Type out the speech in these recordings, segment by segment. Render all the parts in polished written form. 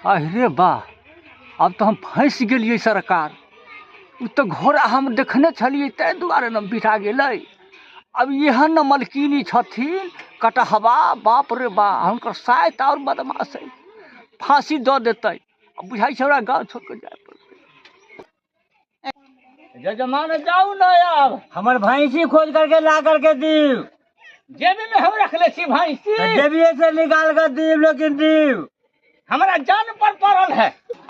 अरे वाह, अब तो हम फंस गेलिए सरकार। उ तो घोड़ा हम देखने छलिए तै दुआरे न बिठा गेलै। अब यह न मलकिनी छथिन कटहवा, बाप रे बा, हुनकर साइत और बदमाश है। फांसी दऽ देतै। अब बुझाइ छै हमरा गाँव छोड़ के जाए पड़तै। जजमान जाऊ न अब। हमर भैंसी खोज करके ला करके दीव। जेबी में हम रखले छी भैंसी। जेबिए से निकाल कर दीव, लेकिन दीव हमारा जान पर पड़ल है।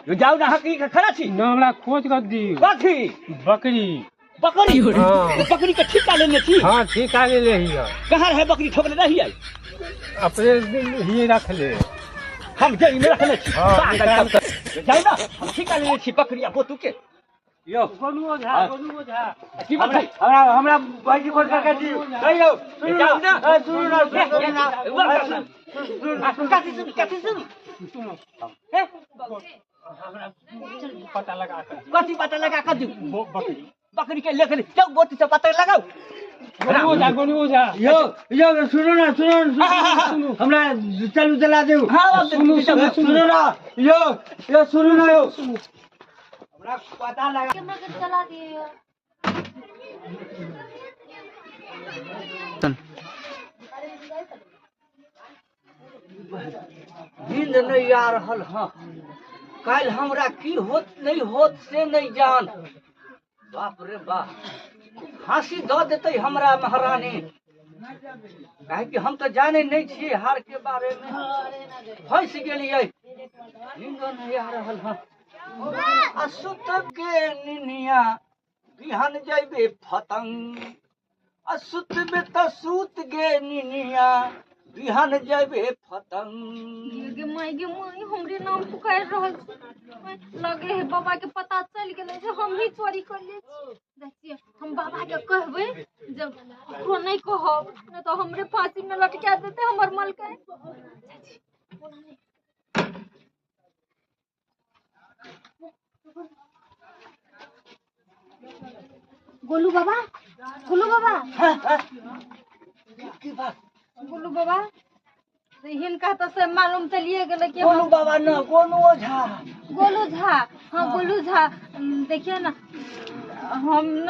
जाऊ ना हकी के खड़ा छी। न हमरा खोज कर दीव। कथी? बकरी। बकरी? हाँ। बकरी के ठिका लेने छी। हाँ, ठीक आ ले ही है। कहाँ है बकरी? ठोकले नहीं है। अपने ही रख ले। हम जेल में रखले छी। हाँ, जाऊ ना, हम ठिका लेने छी बकरिया बोतू के। यो गोलू ओझा, गोलू ओझा। की बात है? हमरा भैंसी खोज करके दीव। कहियो सुनू जाऊ ना। ना, सुनू ना, कथी सुन? सुनो। हैं? हमरा पता लगा कर। कथी पता लगा कर दू? बकरी। बकरी के लेकर जाओ बोतू से पता लगाओ। गोलू ओझा, गोलू ओझा। यो सुनो ना, सुनो। हमरा चलू चला दो। हाँ, सुनो ना। यो सुनो ना, यो हमरा पता लगा। कैमरा के चला दिए। नींद नहीं आ रहल हाँ। कल हमरा की होत नहीं होत से नहीं जान। बाप रे बाप, फांसी दऽ देते हमरा महारानी। काहे कि हम तो जाने नहीं छी हार के बारे में। फंस गेलिए। नींद नहीं आ रहल हाँ। असुत के निनिया बिहान जाइबे फतंग। असुत बे त सूत गे निनिया बिहान जाइबे फतंग। गे माई हमरे नाम पुकार रहल छै। लगे है बाबा के पता चल गेलै जे हम ही चोरी कर ले छी। देखिए हम बाबा के कहबै जब ककरो नहीं कहब नहीं तो हमरे फांसी में लटका देते हमर मलकाई। गोलू बाबा, गोलू बाबा। की बात? गोलू बाबा हिनका तो से मालूम चलिए गेले कि गोलू बाबा न, गोलू ओझा। गोलू झा। हाँ गोलू झा, देखिए ना हम न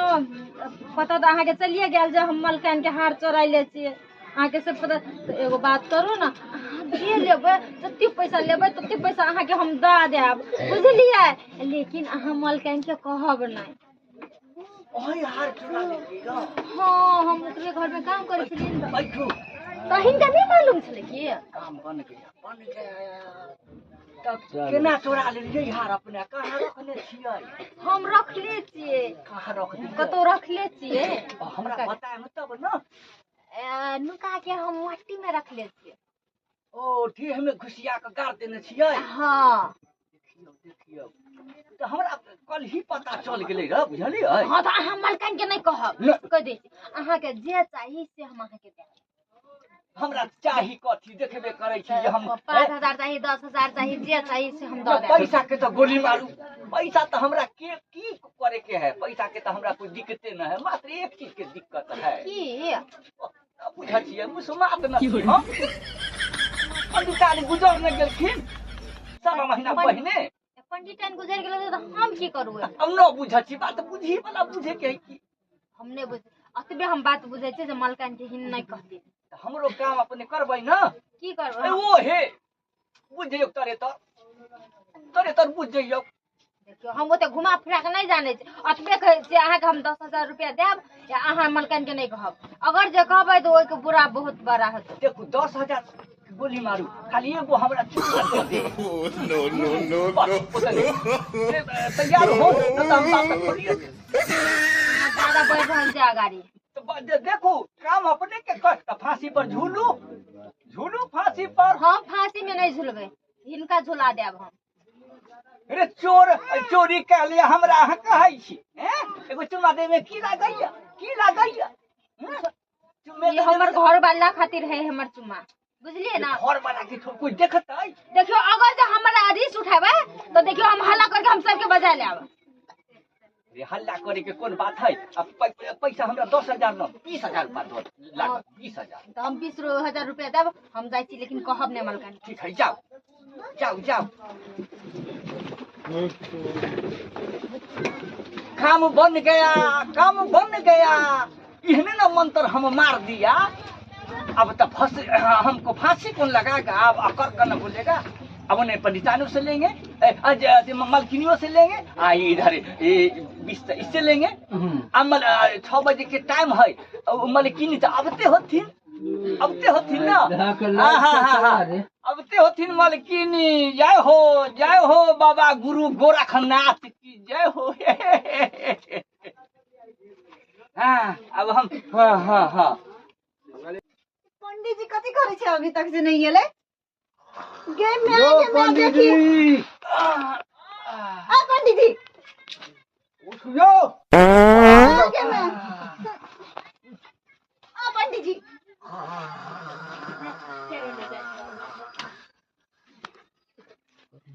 पता तो अहाँ के चलिए गेल जे हम मलकान के हार चोराई ले छिए। अहाँ के से पता तो एगो बात करू ना, अहाँ दे लेबै जत्ते पैसा लेबै तत्ते पैसा अहाँ के हम दऽ देब, बुझलिए। लेकिन अहाँ मलकान के कहब नहीं। ओही हार चुरा लेली न। हाँ हम ओकरे घर में काम करे छलिए न। बैठू। तो हिनका नहीं मालूम छले कि काम बन गया। तब केना चोरा लेलिए हार अपने? कहाँ रखने छियै? हम रखले छिए। कहाँ रख दिए? कतौ रखले छिए। हमरा बताए न तब न। नुका के हम मट्टी में रखले छिए। ओ ठीक हमें घुसिया के गाड़ देने छियै। हाँ देखियो तो हमरा कल ही पता चल गेलै रे, बुझलियै। हाँ तो अहाँ मलकान के नहीं कहब, कह दे अहाँ के जे चाहिए से हम अहाँ के देब। हमरा चाही कथी देखबे करै छी जे हम 5,000 चाहिए, 10,000 चाहिए, जे चाहिए से हम दऽ देब। पैसा के तो गोली मारू। पैसा तो हमरा के की करे के है? पैसा के तो हमरा कोई दिक्कते न है, मात्र एक चीज के दिक्कत है। की बुझै छियै मुसमात न हम अधिकारी गुजर न गेलखिन 7 महीना पहिने। पंडितन गुजर गेलै तो हम की करू? हम न बुझै छी, बात बुझी वाला बुझे के है की? हम नहीं बुझ अतबे हम बात बुझै छी जे मलकान के हिन नहीं कहती। हमरो काम अपने करबै न। की करबै? ओ हे बुझ जइयो तरे तर बुझ जइयो। देखियो हम ओते घुमा फिरा के नहीं जाने छी। अतबे कहै छी अहाँ के हम 10,000 रुपया देब या अहाँ मलकान के नहीं कहब। अगर जे कहबै तो ओइ के बुरा बहुत बड़ा होत। देखू 10,000 गोली मारू, खाली एगो हमरा चुरा दे। नो तैयार हो न त हम बात करिए। ज्यादा बढ़ रहल छै अगाड़ी। तो देखू काम अपने के कर। फांसी पर झूलू फांसी पर। हम फांसी में नहीं झुलबै, हिनका झुला देब हम। रे चोरी कर लिया हमरा अहाँ कहै छी। एगो चुमा दे में की लागैया? ये हमर घर वाला खातिर है हमर चुमा, बुझलिए ना। घर वाला के कोई देखतै? देखियो अगर जे हमरा रिस उठाबे तो देखियो हम हल्ला करके हम सबके बजा लेब। रे हल्ला करे के कोन बात है? अब पैसा हमरा 10,000 न 20,000 बात लाग 20,000। तो हम 20,000 रुपया देब, हम जाई छी लेकिन कहब नहीं मलकान। ठीक है जाओ। जाओ जाओ काम बन गया काम बन गया इहने ना मंत्र हम मार दिया अब तो हमको फांसी कौन लगाएगा अब अकर करना बोलेगा अब उन्हें पंडितानों से लेंगे मलकिनियों से लेंगे इधर इससे लेंगे अब 6 बजे के टाइम है मलकिनी तो अबते होती ना अबते होती मलकिनी जय हो बाबा गुरु गोरखनाथ की जय हो हाँ अब हम हाँ पंडित जी कथी करे छे अभी तक से नहीं एले गेम में यो आके मैं पंडित देखी जी आ पंडित जी उठियो आगे में आ पंडित जी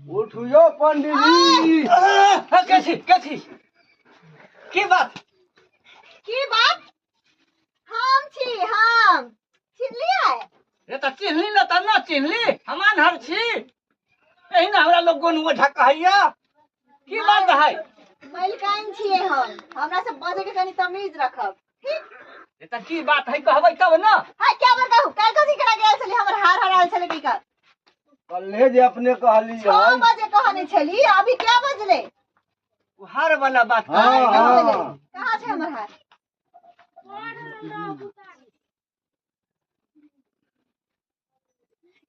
उठियो पंडित जी कैसी की बात हम छी हम चिल्लिया है ये तो चिन्हली ना त ना चिन्हली हमान हर छी एही ना हमरा लोग गोन वो ढकहैया की बात है मलकाइन छिए हम हमरा से बाजे के कनी तमीज रखब ठीक ये तो की बात है कहबै तब ना हां क्या बात कहू काल कथी करा गेल छली हमर हार हराल छले की का कल्हे जे अपने कहली 6 बजे कहने छली अभी क्या बजले हार वाला बात कहां छे हमर हार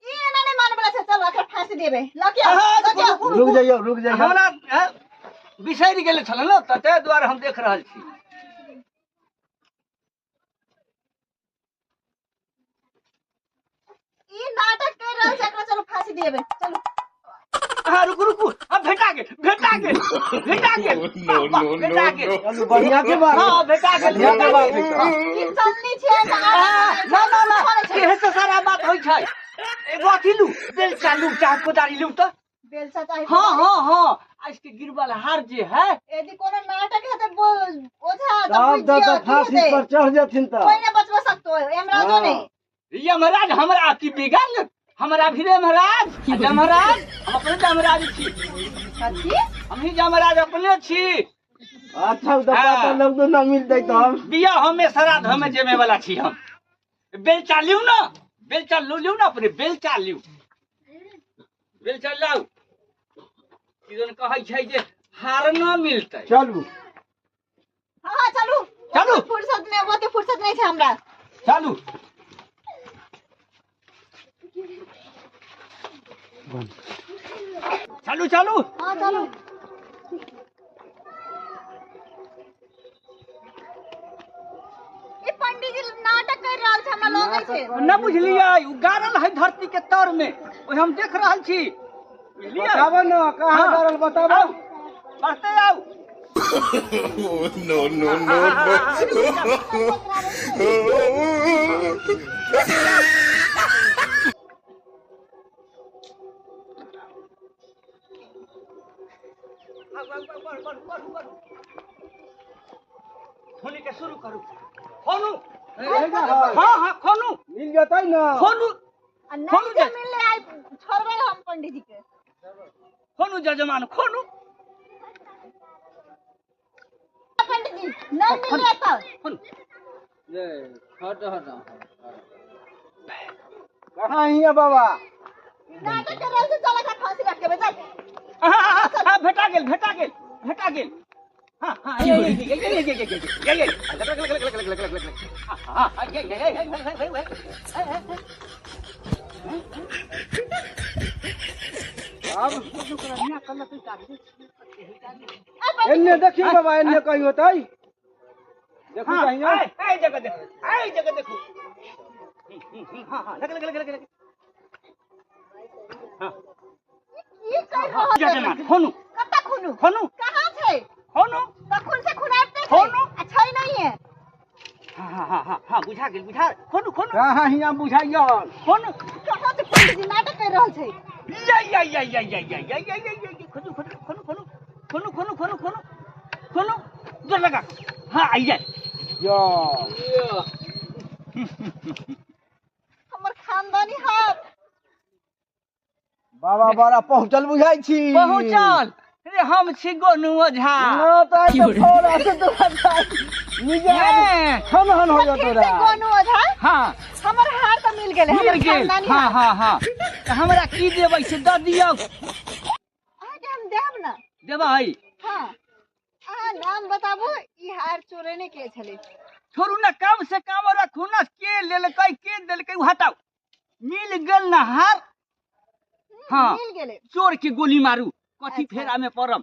ये ना नहीं मान बला से चल आके फांसी देबे लकिया रुक जाइयो हमरा बिसरि गेल छल न त ते द्वारा हम देख रहल छी ई नाटक कर रहल छै एकरा चलो फांसी देबे चलो हाँ रुकू अब भेटा गेल चलू बढ़िया के बात हाँ भेटा गेल ई चलनी छै ना एहे से सारा बात होइ छै एगो अथी लू बेल चालू चाह कोदारी लू तो बेलसा चाहे हाँ आज के गिरवाला हार जे है यदि कोनो नाटक है तो ओझा तो फांसी पर चढ़ जाथिन त कोई नहीं बचवा सकतो है यमराजो नहीं यमराज हमरा की बिगल हमरा भी महाराज जमराज हम अपने जमराज छी कथी हम ही जमराज अपने छी अच्छा तो पता लोग तो ना मिलते तो हम बिया हमें श्राद्ध हमें जेमे वाला छी हम बेल चालियो ना बेल चाल लियो ना अपने बेल चाल लाऊ किदन कहै छै जे हार न मिलतै चलू हां चलू फुर्सत में वो तो फुर्सत नहीं छै हमरा चलू चलू हां चलू ई पंडित जी नाटक कर रहल छै हमरा लगे छै न बुझलियै उ गारल है धरती के तर में ओहि हम देख रहल छी बुझलियै बताबो न कहां गारल बताबो पढ़ते आउ खोनी के शुरू करू खोनू हाँ खोनू मिल जतै न खोनू नहीं जे मिलले आई छोड़बे हम पंडित जी के खोनू जजमान खोनू पंडित जी नहीं मिलले तो खोनू ये हट कहां हिया बाबा नाटक कर रहल छै चला का फांसी रख के बजा हाँ भेटा गेल हाँ ये एन्ने देखियो बाबा एन्ने कहियो तै देखू चाहिए आई जगह देखो हाँ लग हाँ ये कर रहल छै जजमान खोनू कत्ता खुनु खोनू कहां छै खोनू तो खून से खुनाते खोनू अच्छा ही नहीं है हाँ बुझा गेल खोनू कहां हिया बुझाइयो खोनू कहां से पंडित जी नाटक कर रहल छै खोनू जोर लगा हाँ आइए यो हमर खानदानी हाथ बाबा बड़ा पहुँचल बुझाइ छी पहुँचल रे हम छी गोनू ओझा ना तो आई तो थोड़ा से तो निजे ये, हन हन हो जा फिर तोरा से गोनू ओझा हाँ हमर हार तो मिल गेले मिल हमर गेल खानदानी हाँ हार। हाँ हाँ तो हमरा की देबै से दऽ दियौ अहाँ के हम देब ना। देबै हाँ अहाँ नाम बताबू ई हार चोरेने के छले। छोड़ू ना कम से कम रखू ना के लेलकै के देलकै उ हटाऊ मिल गेल ना हार हाँ मिल गेले। चोर के गोली मारू कथी अच्छा। फेरा में पड़म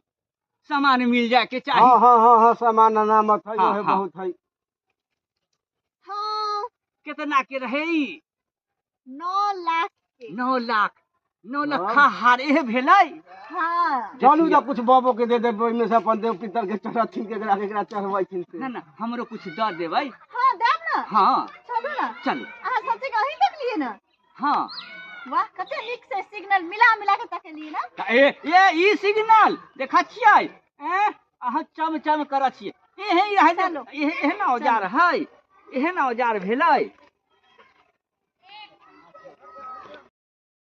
सामान मिल जाए के चाही हाँ हाँ हाँ हाँ सामान अनामत है हाँ, है हाँ। बहुत है हाँ कितना के रहे ई 9 लाख के। 9 लाख 9 लाख हाँ। खा हार एहे भेलै हाँ चलू तो कुछ बाबो के दे दे ओइमे से अपन देव पितर के चढ़थिन केकरा चढ़बै छिन से ना ना हमरो कुछ दऽ देबै हाँ देब ना। हाँ चलू ना। चलू अहाँ सच्चे कहीं तक लिए ना। हाँ वाह कते नीक से सिग्नल मिला मिला के तक लिए ना। ए ई सिग्नल देखा छियै अहाँ चम चम करऽ छियै एहे चलू। एहन औजार है एहन औजार भेलै